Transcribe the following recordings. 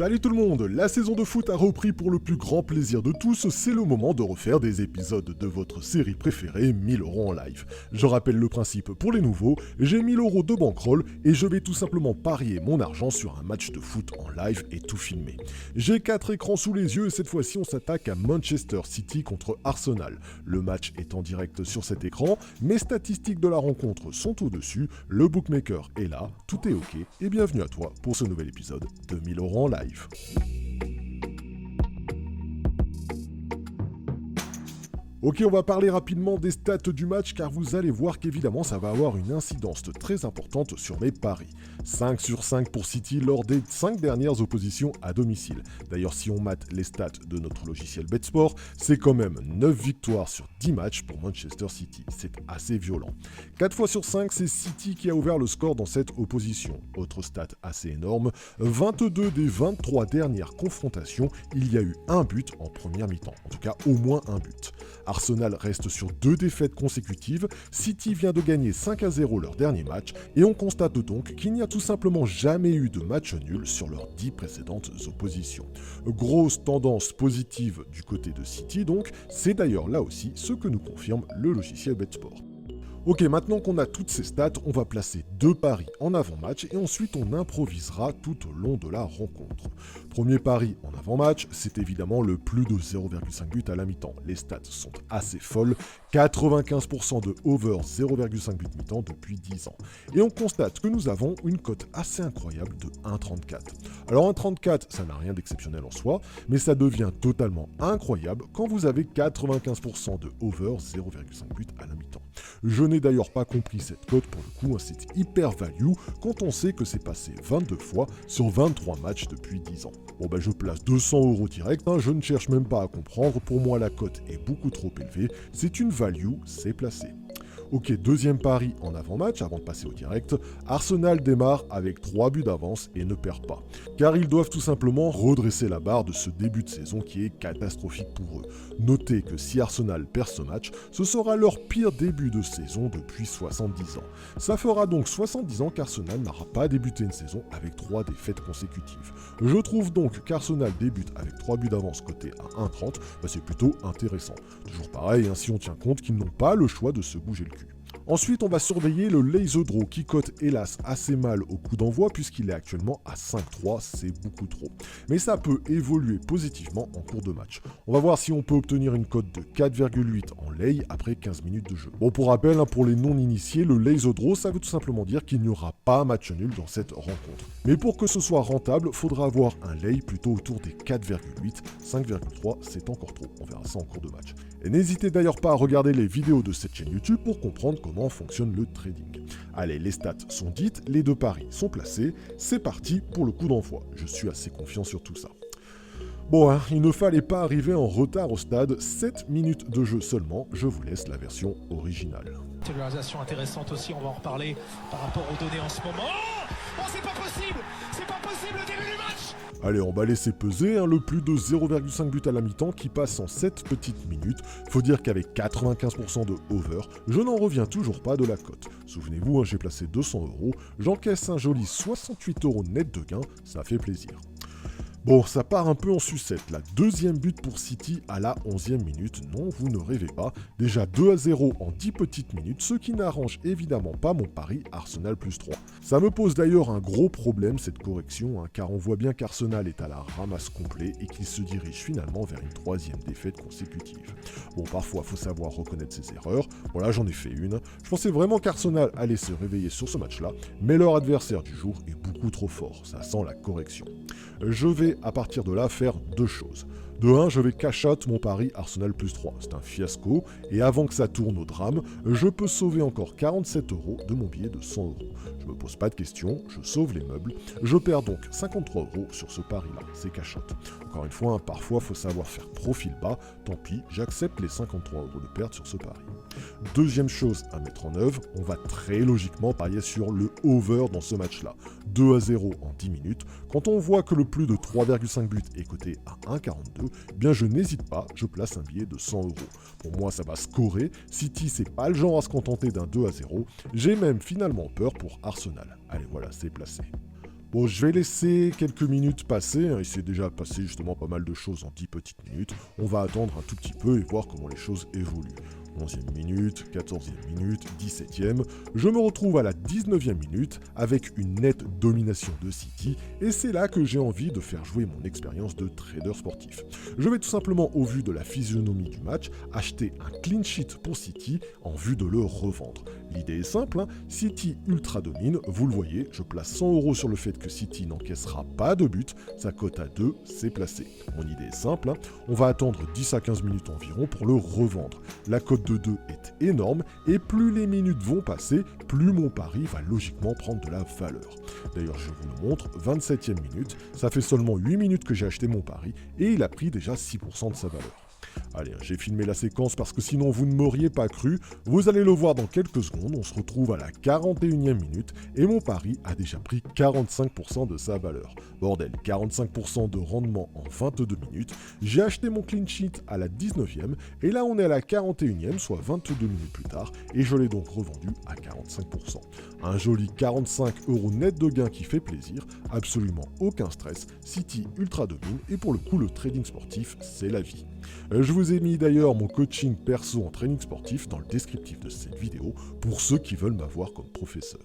Salut tout le monde, la saison de foot a repris pour le plus grand plaisir de tous, c'est le moment de refaire des épisodes de votre série préférée 1000 € en live. Je rappelle le principe pour les nouveaux, j'ai 1000 € de bankroll et je vais tout simplement parier mon argent sur un match de foot en live et tout filmer. J'ai 4 écrans sous les yeux et cette fois-ci on s'attaque à Manchester City contre Arsenal. Le match est en direct sur cet écran, mes statistiques de la rencontre sont au-dessus, le bookmaker est là, tout est ok et bienvenue à toi pour ce nouvel épisode de 1000 € en live. Ok, on va parler rapidement des stats du match car vous allez voir qu'évidemment ça va avoir une incidence très importante sur mes paris. 5 sur 5 pour City lors des 5 dernières oppositions à domicile. D'ailleurs si on mate les stats de notre logiciel BetSport, c'est quand même 9 victoires sur 10 matchs pour Manchester City. C'est assez violent. 4 fois sur 5, c'est City qui a ouvert le score dans cette opposition. Autre stat assez énorme, 22 des 23 dernières confrontations, il y a eu un but en première mi-temps. En tout cas au moins un but. Arsenal reste sur 2 défaites consécutives, City vient de gagner 5-0 leur dernier match et on constate donc qu'il n'y a tout simplement jamais eu de match nul sur leurs 10 précédentes oppositions. Grosse tendance positive du côté de City donc, c'est d'ailleurs là aussi ce que nous confirme le logiciel BetSport. Ok, maintenant qu'on a toutes ces stats, on va placer 2 paris en avant-match et ensuite on improvisera tout au long de la rencontre. Premier pari en avant-match, c'est évidemment le plus de 0,5 but à la mi-temps. Les stats sont assez folles, 95% de over 0,5 but mi-temps depuis 10 ans. Et on constate que nous avons une cote assez incroyable de 1,34. Alors 1,34, ça n'a rien d'exceptionnel en soi, mais ça devient totalement incroyable quand vous avez 95% de over 0,5 but à la mi-temps. Je n'ai d'ailleurs pas compris cette cote pour le coup, c'est hyper value quand on sait que c'est passé 22 fois sur 23 matchs depuis 10 ans. Bon je place 200 € direct, je ne cherche même pas à comprendre, pour moi la cote est beaucoup trop élevée, c'est une value, c'est placé. Ok, deuxième pari en avant-match, avant de passer au direct, Arsenal démarre avec 3 buts d'avance et ne perd pas. Car ils doivent tout simplement redresser la barre de ce début de saison qui est catastrophique pour eux. Notez que si Arsenal perd ce match, ce sera leur pire début de saison depuis 70 ans. Ça fera donc 70 ans qu'Arsenal n'aura pas débuté une saison avec 3 défaites consécutives. Je trouve donc qu'Arsenal débute avec 3 buts d'avance cotés à 1,30, c'est plutôt intéressant. Toujours pareil, si on tient compte qu'ils n'ont pas le choix de se bouger le cul. Ensuite, on va surveiller le laser draw qui cote hélas assez mal au coup d'envoi puisqu'il est actuellement à 5,3, c'est beaucoup trop. Mais ça peut évoluer positivement en cours de match. On va voir si on peut obtenir une cote de 4,8 en lay après 15 minutes de jeu. Bon, pour rappel, pour les non-initiés, le laser draw, ça veut tout simplement dire qu'il n'y aura pas match nul dans cette rencontre. Mais pour que ce soit rentable, il faudra avoir un lay plutôt autour des 4,8, 5,3, c'est encore trop. On verra ça en cours de match. Et n'hésitez d'ailleurs pas à regarder les vidéos de cette chaîne YouTube pour comprendre comment fonctionne le trading. Allez, les stats sont dites, les 2 paris sont placés, c'est parti pour le coup d'envoi. Je suis assez confiant sur tout ça. Bon, il ne fallait pas arriver en retard au stade, 7 minutes de jeu seulement, je vous laisse la version originale. Titularisation intéressante aussi, on va en reparler par rapport aux données en ce moment. Oh, c'est pas possible le début du match. Allez, on va laisser peser le plus de 0,5 but à la mi-temps qui passe en 7 petites minutes. Faut dire qu'avec 95% de over, je n'en reviens toujours pas de la cote. Souvenez-vous, j'ai placé 200 €, j'encaisse un joli 68 € net de gain, ça fait plaisir. Bon, ça part un peu en sucette, la deuxième but pour City à la 11e minute, non, vous ne rêvez pas, déjà 2-0 en 10 petites minutes, ce qui n'arrange évidemment pas mon pari Arsenal plus 3. Ça me pose d'ailleurs un gros problème cette correction, car on voit bien qu'Arsenal est à la ramasse complet et qu'il se dirige finalement vers une 3e défaite consécutive. Bon, parfois, faut savoir reconnaître ses erreurs, voilà, j'en ai fait une. Je pensais vraiment qu'Arsenal allait se réveiller sur ce match-là, mais leur adversaire du jour est beaucoup trop fort, ça sent la correction. Je vais à partir de là faire 2 choses. De 1, je vais cash out mon pari Arsenal plus 3. C'est un fiasco, et avant que ça tourne au drame, je peux sauver encore 47 € de mon billet de 100 €. Je me pose pas de questions, je sauve les meubles. Je perds donc 53 € sur ce pari-là, c'est cash out. Encore une fois, parfois faut savoir faire profil bas, tant pis, j'accepte les 53 € de perte sur ce pari. Deuxième chose à mettre en œuvre, on va très logiquement parier sur le over dans ce match-là. 2-0 en 10 minutes. Quand on voit que le plus de 3,5 buts est coté à 1,42, bien je n'hésite pas, je place un billet de 100 €. Pour moi, ça va scorer. City, c'est pas le genre à se contenter d'un 2-0. J'ai même finalement peur pour Arsenal. Allez, voilà, c'est placé. Bon, je vais laisser quelques minutes passer, il s'est déjà passé justement pas mal de choses en 10 petites minutes. On va attendre un tout petit peu et voir comment les choses évoluent. 11e minute, 14e minute, 17e, je me retrouve à la 19e minute avec une nette domination de City et c'est là que j'ai envie de faire jouer mon expérience de trader sportif. Je vais tout simplement, au vu de la physionomie du match, acheter un clean sheet pour City en vue de le revendre. L'idée est simple, City ultra domine, vous le voyez, je place 100 € sur le fait que City n'encaissera pas de but, sa cote à 2, c'est placé. Mon idée est simple, on va attendre 10 à 15 minutes environ pour le revendre. La cote de 2 est énorme et plus les minutes vont passer, plus mon pari va logiquement prendre de la valeur. D'ailleurs, je vous le montre, 27e minute, ça fait seulement 8 minutes que j'ai acheté mon pari et il a pris déjà 6% de sa valeur. Allez, j'ai filmé la séquence parce que sinon vous ne m'auriez pas cru. Vous allez le voir dans quelques secondes, on se retrouve à la 41e minute et mon pari a déjà pris 45% de sa valeur. Bordel, 45% de rendement en 22 minutes. J'ai acheté mon clean sheet à la 19e et là on est à la 41e, soit 22 minutes plus tard et je l'ai donc revendu à 45%. Un joli 45 € net de gain qui fait plaisir, absolument aucun stress, City ultra domine et pour le coup le trading sportif c'est la vie. Je vous ai mis d'ailleurs mon coaching perso en training sportif dans le descriptif de cette vidéo pour ceux qui veulent m'avoir comme professeur.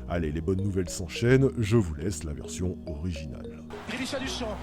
Allez, les bonnes nouvelles s'enchaînent, je vous laisse la version originale. Grélichat du champ,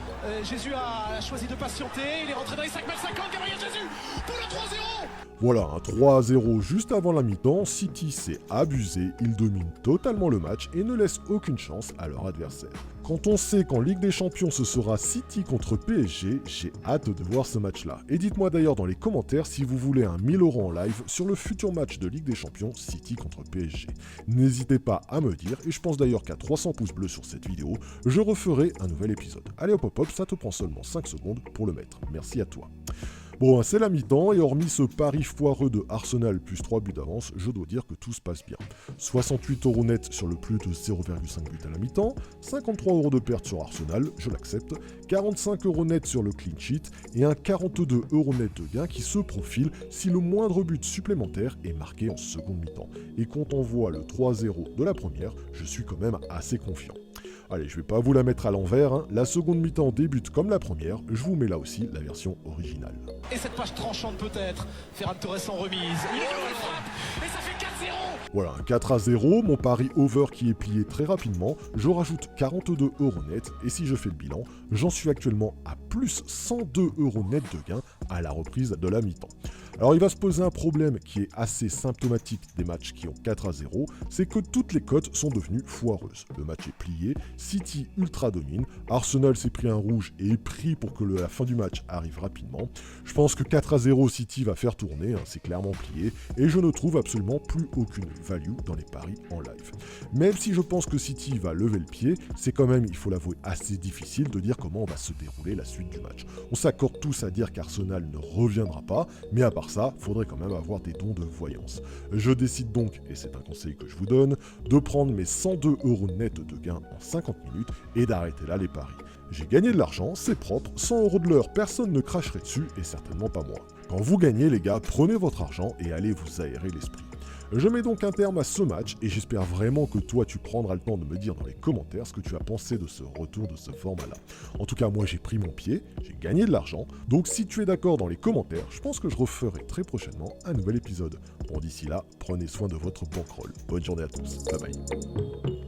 Jésus a choisi de patienter, il est rentré dans les 5 mètres 50, Gabriel Jésus pour le 3-0. Voilà, un 3-0 juste avant la mi-temps, City s'est abusé, ils dominent totalement le match et ne laissent aucune chance à leur adversaire. Quand on sait qu'en Ligue des Champions ce sera City contre PSG, j'ai hâte de voir ce match-là. Et dites-moi d'ailleurs dans les commentaires si vous voulez un 1000 € en live sur le futur match de Ligue des Champions City contre PSG. N'hésitez pas à me dire, et je pense d'ailleurs qu'à 300 pouces bleus sur cette vidéo, je referai un nouvel épisode. Allez hop hop hop, ça te prend seulement 5 secondes pour le mettre. Merci à toi. Bon, c'est la mi-temps et hormis ce pari foireux de Arsenal plus 3 buts d'avance, je dois dire que tout se passe bien. 68 € net sur le plus de 0,5 but à la mi-temps, 53 € de perte sur Arsenal, je l'accepte, 45 € net sur le clean sheet et un 42 € net de gain qui se profile si le moindre but supplémentaire est marqué en seconde mi-temps. Et quand on voit le 3-0 de la première, je suis quand même assez confiant. Allez, je vais pas vous la mettre à l'envers, la seconde mi-temps débute comme la première, je vous mets là aussi la version originale. Et cette page tranchante peut-être, Ferran Torres en remise, il est dans la frappe, et ça fait 4-0. Voilà, un 4-0, mon pari over qui est plié très rapidement, je rajoute 42 € net, et si je fais le bilan, j'en suis actuellement à plus 102 € net de gain à la reprise de la mi-temps. Alors il va se poser un problème qui est assez symptomatique des matchs qui ont 4-0, c'est que toutes les cotes sont devenues foireuses. Le match est plié, City ultra domine, Arsenal s'est pris un rouge et est pris pour que la fin du match arrive rapidement. Je pense que 4-0 City va faire tourner, c'est clairement plié, et je ne trouve absolument plus aucune value dans les paris en live. Même si je pense que City va lever le pied, c'est quand même, il faut l'avouer, assez difficile de dire comment va se dérouler la suite du match. On s'accorde tous à dire qu'Arsenal ne reviendra pas, mais à part ça, faudrait quand même avoir des dons de voyance. Je décide donc, et c'est un conseil que je vous donne, de prendre mes 102 € net de gain en 50 minutes et d'arrêter là les paris. J'ai gagné de l'argent, c'est propre, 100 € de l'heure, personne ne cracherait dessus et certainement pas moi. Quand vous gagnez les gars, prenez votre argent et allez vous aérer l'esprit. Je mets donc un terme à ce match et j'espère vraiment que toi tu prendras le temps de me dire dans les commentaires ce que tu as pensé de ce retour de ce format-là. En tout cas, moi j'ai pris mon pied, j'ai gagné de l'argent, donc si tu es d'accord dans les commentaires, je pense que je referai très prochainement un nouvel épisode. Bon, d'ici là, prenez soin de votre bankroll. Bonne journée à tous, bye bye.